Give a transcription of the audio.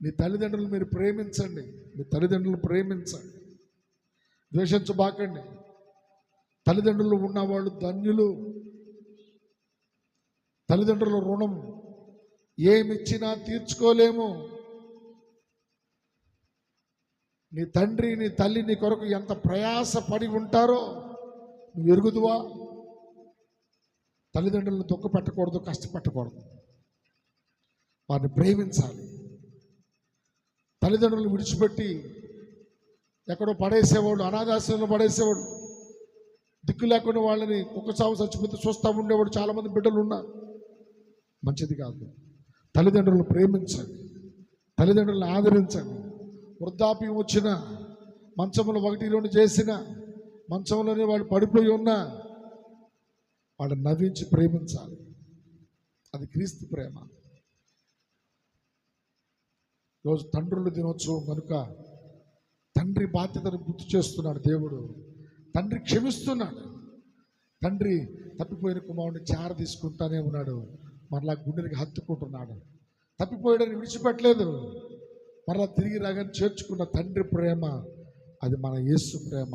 మీ తల్లిదండ్రులు మీరు ప్రేమించండి. మీ తల్లిదండ్రులు ప్రేమించండి, ద్వేషించబాకండి. తల్లిదండ్రులు ఉన్నవాళ్ళు ధన్యులు. తల్లిదండ్రుల రుణం ఏమిచ్చినా తీర్చుకోలేము. నీ తండ్రి నీ తల్లి నీ కొరకు ఎంత ప్రయాస పడి ఉంటారో నువ్వు ఎరుగుదువా? తల్లిదండ్రులను దుఃఖ పెట్టకూడదు, కష్టపెట్టకూడదు, వారిని ప్రేమించాలి. తల్లిదండ్రులను విడిచిపెట్టి ఎక్కడో పడేసేవాడు, అనాథాశ్రమంలో పడేసేవాడు, దిక్కు లేకుండా వాళ్ళని కుక్క చావు చచ్చిపోతే చూస్తూ ఉండేవాడు చాలామంది బిడ్డలు ఉన్నారు. మంచిది కాదు. తల్లిదండ్రులను ప్రేమించండి, తల్లిదండ్రులను ఆదరించండి. వృద్ధాప్యం వచ్చిన, మంచంలో 1-2 చేసిన, మంచంలోనే వాళ్ళు పడిపోయి ఉన్నా వాళ్ళని నవ్వించి ప్రేమించాలి. అది క్రీస్తు ప్రేమ. రోజు తండ్రుల దినోత్సవం కనుక తండ్రి బాధ్యతను గుర్తు చేస్తున్నాడు దేవుడు. తండ్రి క్షమిస్తున్నాడు. తండ్రి తప్పిపోయిన కుమారుడిని చార తీసుకుంటానే ఉన్నాడు, మరలా గుండెనికి హత్తుకుంటున్నాడు. తప్పిపోయాడని విడిచిపెట్టలేదు, మరలా తిరిగి రాగానే చేర్చుకున్న తండ్రి ప్రేమ, అది మన యేసు ప్రేమ.